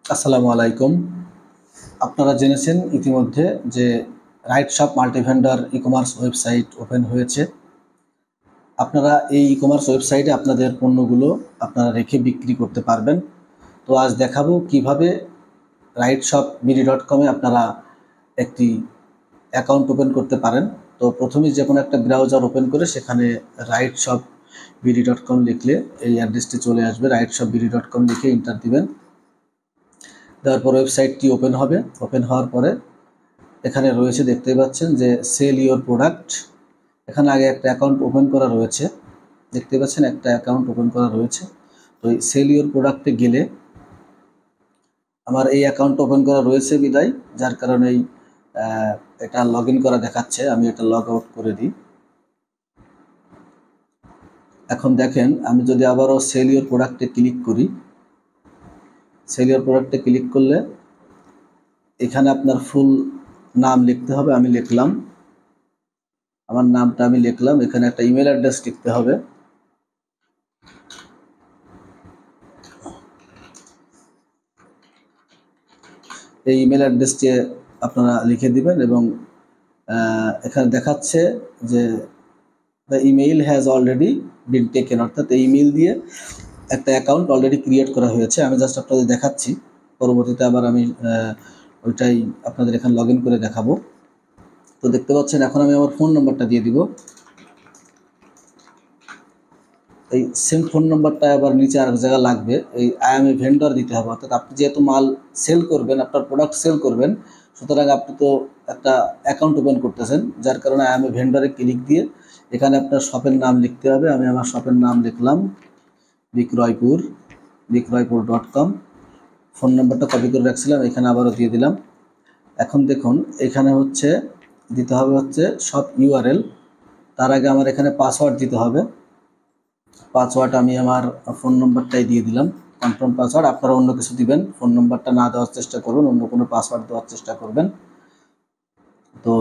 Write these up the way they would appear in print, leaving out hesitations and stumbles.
আসসালামু আলাইকুম। আপনারা জেনেছেন ইতিমধ্যে যে রাইটশপ মাল্টিভেন্ডর ই-কমার্স ওয়েবসাইট ওপেন হয়েছে। আপনারা এই ই-কমার্স ওয়েবসাইটে আপনাদের পণ্যগুলো আপনারা রেখে বিক্রি করতে পারবেন। তো আজ দেখাবো কিভাবে rightshopbd.com-এ আপনারা একটি অ্যাকাউন্ট ওপেন করতে পারেন। তো প্রথমেই যে কোনো একটা ব্রাউজার ওপেন করে সেখানে rightshopbd.com লিখলে এই অ্যাড্রেসটি চলে আসবে। rightshopbd.com লিখে এন্টার দিবেন। দেওয়ার পর ওয়েবসাইটটি ওপেন হবে। ওপেন হওয়ার পরে এখানে রয়েছে, দেখতে পাচ্ছেন যে সেল ইওর প্রোডাক্ট। এখানে আগে একটা অ্যাকাউন্ট ওপেন করা রয়েছে, দেখতে পাচ্ছেন একটা অ্যাকাউন্ট ওপেন করা রয়েছে। তো এই সেল ইওর প্রোডাক্টে গেলে আমার এই অ্যাকাউন্ট ওপেন করা রয়েছে বিদায়, যার কারণেই এটা লগ ইন করা দেখাচ্ছে। আমি এটা লগ আউট করে দিই। এখন দেখেন, আমি যদি আবারও সেল ইওর প্রোডাক্টে ক্লিক করি, সেল ইওর প্রোডাক্টে ক্লিক করলে এখানে আপনার ফুল নাম লিখতে হবে। আমি লিখলাম, আমার নামটা আমি লিখলাম। এখানে একটা ইমেল অ্যাড্রেস লিখতে হবে। এই ইমেল অ্যাড্রেসটি আপনারা লিখে দিবেন এবং এখানে দেখাচ্ছে যে the email has already been taken, অর্থাৎ এই ইমেল দিয়ে একটা অ্যাকাউন্ট অলরেডি ক্রিয়েট করা হয়েছে। আমি জাস্ট আপনাদের দেখাচ্ছি, পরবর্তীতে আবার আমি ওইটাই আপনাদের এখানে লগ ইন করে দেখাবো। তো দেখতে পাচ্ছেন, এখন আমি আমার ফোন নাম্বারটা দিয়ে দিব। এই সেম ফোন নাম্বারটা আবার নিচে আরেক জায়গায় লাগবে, এই আই এম এ ভেন্ডর দিতে হবে। অর্থাৎ আপনি যেহেতু মাল সেল করবেন, আপনার প্রোডাক্ট সেল করবেন, সুতরাং আপনি তো একটা অ্যাকাউন্ট ওপেন করতেছেন, যার কারণে আই এম এ ভেন্ডরে ক্লিক দিয়ে এখানে আপনার শপের নাম লিখতে হবে। আমি আমার শপের নাম লিখলাম বিক্রয়পুর.com। ফোন নাম্বারটা কপি করে রাখছিলাম, এখানে আবারও দিয়ে দিলাম। এখন দেখুন, এখানে হচ্ছে দিতে হবে হচ্ছে শপ ইউআরএল। তার আগে আমার এখানে পাসওয়ার্ড দিতে হবে। পাসওয়ার্ড আমি আমার ফোন নম্বরটাই দিয়ে দিলাম, কনফার্ম পাসওয়ার্ড। আপনারা অন্য কিছু দিবেন, ফোন নম্বরটা না দেওয়ার চেষ্টা করবেন, অন্য কোনো পাসওয়ার্ড দেওয়ার চেষ্টা করবেন। তো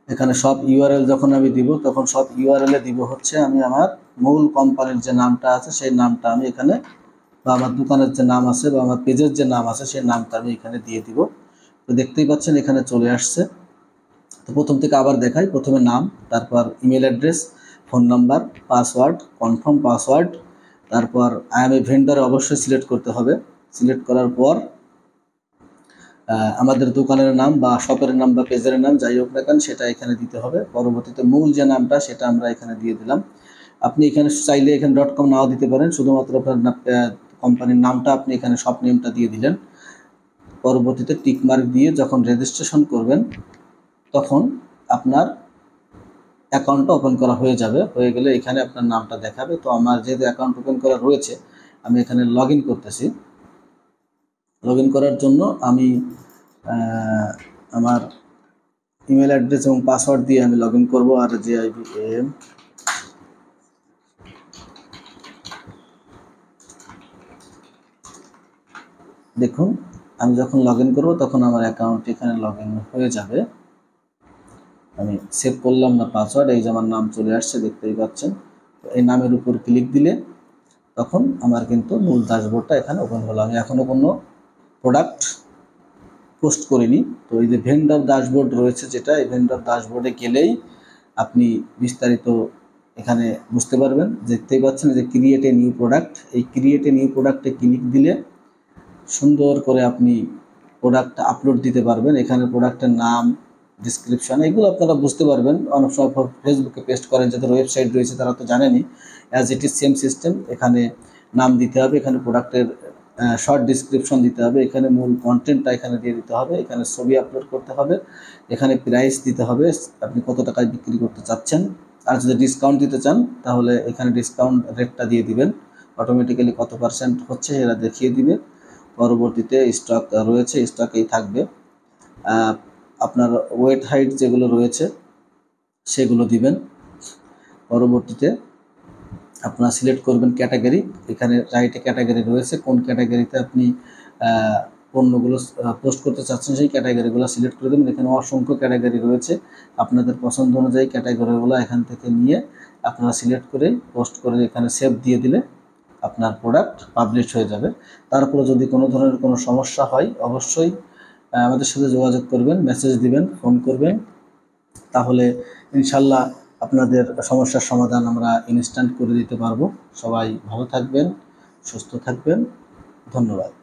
এখানে সব ইউআরএল যখন আমি দিব, তখন সব ইউআরএলে দিব হচ্ছে আমি আমার মূল কোম্পানির যে নামটা আছে সেই নামটা আমি এখানে, বা আমার দোকানের যে নাম আছে বা আমার পেজের যে নাম আছে সেই নামটা আমি এখানে দিয়ে দিব। তো দেখতেই পাচ্ছেন এখানে চলে আসছে। তো প্রথম থেকে আবার দেখাই, প্রথমে নাম, তারপর email address, phone number, password, confirm password, তারপর আই এম এ ভেন্ডারে অবশ্যই সিলেক্ট করতে হবে। সিলেক্ট করার পর আমাদের দোকানের নাম বা শপের নাম বা পেজের নাম যাই হোক না কেন সেটা এখানে দিতে হবে। পরবর্তীতে মূল যে নামটা সেটা আমরা এখানে দিয়ে দিলাম। আপনি এখানে চাইলে এখানে .com নাও দিতে পারেন, শুধুমাত্র আপনার কোম্পানির নামটা আপনি এখানে শপ নেমটা দিয়ে দিলেন। পরবর্তীতে টিকমার্ক দিয়ে যখন রেজিস্ট্রেশন করবেন, তখন আপনার অ্যাকাউন্টটা ওপেন করা হয়ে যাবে। হয়ে গেলে এখানে আপনার নামটা দেখাবে। তো আমার যেহেতু অ্যাকাউন্ট ওপেন করা রয়েছে, আমি এখানে লগ ইন করতেছি। লগ ইন করার জন্য আমি আমার ইমেল অ্যাড্রেস এবং পাসওয়ার্ড দিয়ে আমি লগ ইন করবো। আর JIBAM দেখুন, আমি যখন লগ ইন করবো তখন আমার অ্যাকাউন্ট এখানে লগ ইন হয়ে যাবে। আমি সেভ করলাম না পাসওয়ার্ড, এই যে আমার নাম চলে আসছে, দেখতেই পাচ্ছেন। তো এই নামের উপর ক্লিক দিলে তখন আমার কিন্তু মূল ড্যাশবোর্ডটা এখানে ওপেন হলো। আমি এখনও কোনো প্রোডাক্ট পোস্ট করিনি। তো এই যে ভেন্ডর ড্যাশবোর্ড রয়েছে যেটা, এই ভেন্ডর ড্যাশবোর্ডে গেলেই আপনি বিস্তারিত এখানে বুঝতে পারবেন। দেখতেই পাচ্ছেন যে ক্রিয়েট এ নিউ প্রোডাক্ট, এই ক্রিয়েট এ নিউ প্রোডাক্টে ক্লিক দিলে সুন্দর করে আপনি প্রোডাক্টটা আপলোড দিতে পারবেন। এখানে প্রোডাক্টের নাম, ডিসক্রিপশন, এগুলো আপনারা বুঝতে পারবেন। অনেক সময় ফেসবুকে পেস্ট করেন, যাদের ওয়েবসাইট রয়েছে তারা তো জানেনই। As it is same system, এখানে নাম দিতে হবে, এখানে প্রোডাক্টের শর্ট ডিসক্রিপশন দিতে হবে, এখানে মূল কন্টেন্টটা এখানে দিয়ে দিতে হবে, এখানে ছবি আপলোড করতে হবে, এখানে প্রাইস দিতে হবে, আপনি কত টাকায় বিক্রি করতে চাচ্ছেন। আর যদি ডিসকাউন্ট দিতে চান তাহলে এখানে ডিসকাউন্ট রেটটা দিয়ে দিবেন, অটোমেটিক্যালি কত পার্সেন্ট হচ্ছে এরা দেখিয়ে দিবে। পরবর্তীতে স্টক রয়েছে, স্টকেই থাকবে। আপনার ওয়েট হাইট যেগুলো রয়েছে সেগুলো দিবেন। পরবর্তীতে আপনারা সিলেক্ট করবেন ক্যাটাগরি, এখানে রাইটে ক্যাটাগরি রয়েছে, কোন ক্যাটাগরিতে আপনি পণ্যগুলো পোস্ট করতে চাচ্ছেন সেই ক্যাটাগরিগুলো সিলেক্ট করে দেবেন। এখানে অসংখ্য ক্যাটাগরি রয়েছে, আপনাদের পছন্দ অনুযায়ী ক্যাটাগরিগুলো এখান থেকে নিয়ে আপনারা সিলেক্ট করে পোস্ট করে এখানে সেভ দিয়ে দিলে আপনার প্রোডাক্ট পাবলিশ হয়ে যাবে। তারপরে যদি কোনো ধরনের কোনো সমস্যা হয় অবশ্যই আমাদের সাথে যোগাযোগ করবেন, মেসেজ দিবেন, ফোন করবেন, তাহলে ইনশাল্লাহ আপনাদের সমস্যার সমাধান আমরা ইনস্ট্যান্ট করে দিতে পারবো। সবাই ভালো থাকবেন, সুস্থ থাকবেন, ধন্যবাদ।